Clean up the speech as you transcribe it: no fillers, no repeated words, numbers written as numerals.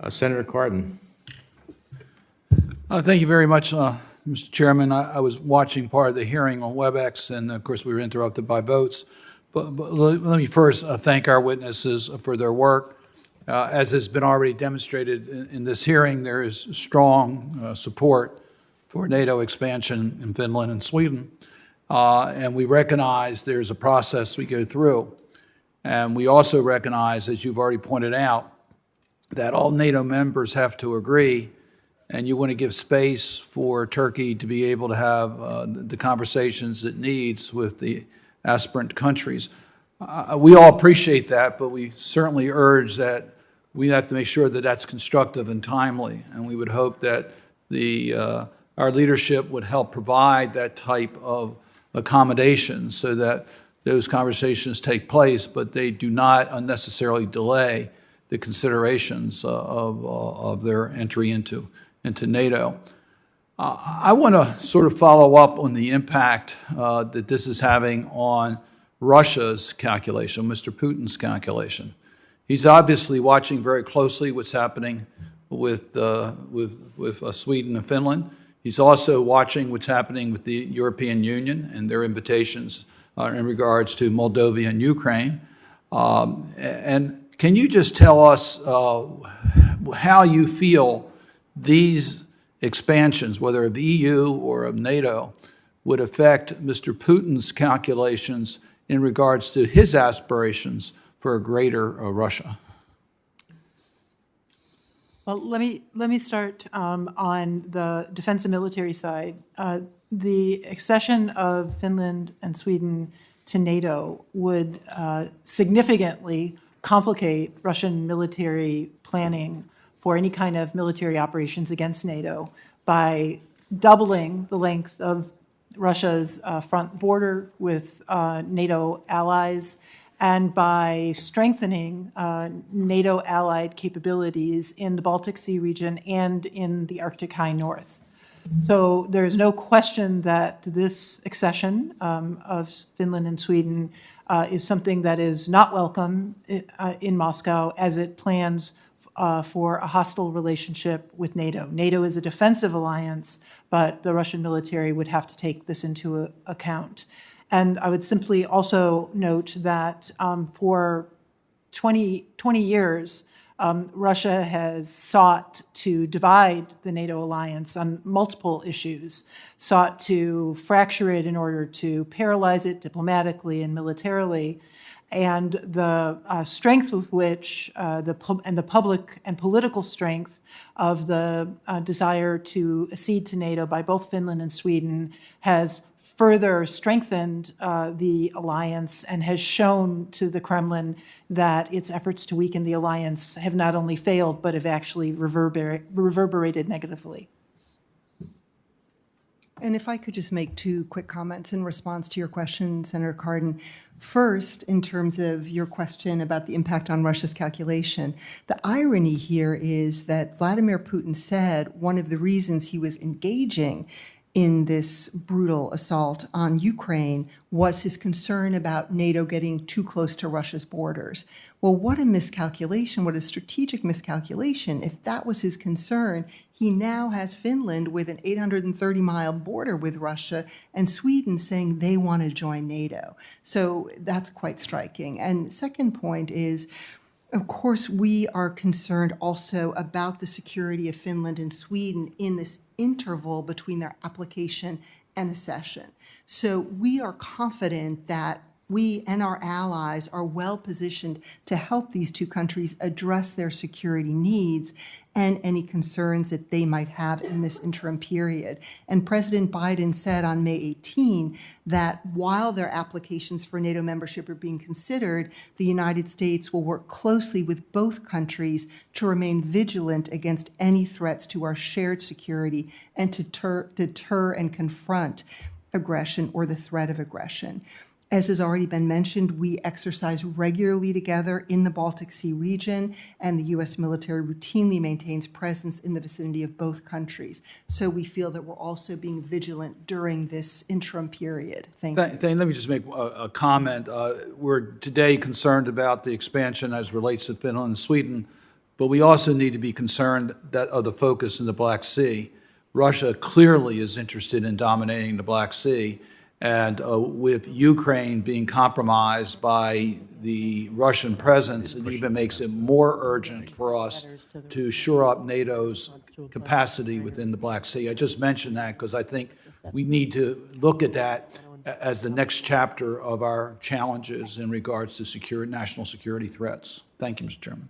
Senator Cardin. Thank you very much, Mr. Chairman. I was watching part of the hearing on WebEx, and of course we were interrupted by votes. But let me first thank our witnesses for their work. As has been already demonstrated in this hearing, there is strong support for NATO expansion in Finland and Sweden. And we recognize there's a process we go through. And we also recognize, as you've already pointed out, that all NATO members have to agree, and you want to give space for Turkey to be able to have the conversations it needs with the aspirant countries. We all appreciate that, but we certainly urge that we have to make sure that that's constructive and timely, and we would hope that our leadership would help provide that type of accommodation so that those conversations take place, but they do not unnecessarily delay the considerations of their entry into NATO. I want to sort of follow up on the impact that this is having on Russia's calculation, Mr. Putin's calculation. He's obviously watching very closely what's happening with Sweden and Finland. He's also watching what's happening with the European Union and their invitations in regards to Moldova and Ukraine. And can you just tell us how you feel these expansions, whether of the EU or of NATO, would affect Mr. Putin's calculations in regards to his aspirations for a greater Russia? Well, let me start on the defense and military side. The accession of Finland and Sweden to NATO would significantly complicate Russian military planning for any kind of military operations against NATO by doubling the length of Russia's front border with NATO allies and by strengthening NATO allied capabilities in the Baltic Sea region and in the Arctic High North. So there's no question that this accession of Finland and Sweden is something that is not welcome in Moscow as it plans for a hostile relationship with NATO. NATO is a defensive alliance, but the Russian military would have to take this into account. And I would simply also note that for 20 years, Russia has sought to divide the NATO alliance on multiple issues, sought to fracture it in order to paralyze it diplomatically and militarily. And the strength with which the public and political strength of the desire to accede to NATO by both Finland and Sweden has further strengthened the alliance and has shown to the Kremlin that its efforts to weaken the alliance have not only failed, but have actually reverberated negatively. And if I could just make two quick comments in response to your question, Senator Cardin. First, in terms of your question about the impact on Russia's calculation, the irony here is that Vladimir Putin said one of the reasons he was engaging in this brutal assault on Ukraine was his concern about NATO getting too close to Russia's borders. Well, what a miscalculation, what a strategic miscalculation. If that was his concern, he now has Finland with an 830-mile border with Russia and Sweden saying they want to join NATO. So that's quite striking. And second point is, of course, we are concerned also about the security of Finland and Sweden in this interval between their application and accession. So we are confident that we and our allies are well positioned to help these two countries address their security needs and any concerns that they might have in this interim period. And President Biden said on May 18 that while their applications for NATO membership are being considered, the United States will work closely with both countries to remain vigilant against any threats to our shared security and to deter and confront aggression or the threat of aggression. As has already been mentioned, we exercise regularly together in the Baltic Sea region, and the U.S. military routinely maintains presence in the vicinity of both countries. So we feel that we're also being vigilant during this interim period. Thank you. Let me just make a comment. We're today concerned about the expansion as relates to Finland and Sweden, But we also need to be concerned that of the focus in the Black Sea. Russia clearly is interested in dominating the Black Sea, and with Ukraine being compromised by the Russian presence, it even makes it more urgent for us to shore up NATO's capacity within the Black Sea. I just mentioned that because I think we need to look at that as the next chapter of our challenges in regards to national security threats. Thank you, Mr. Chairman.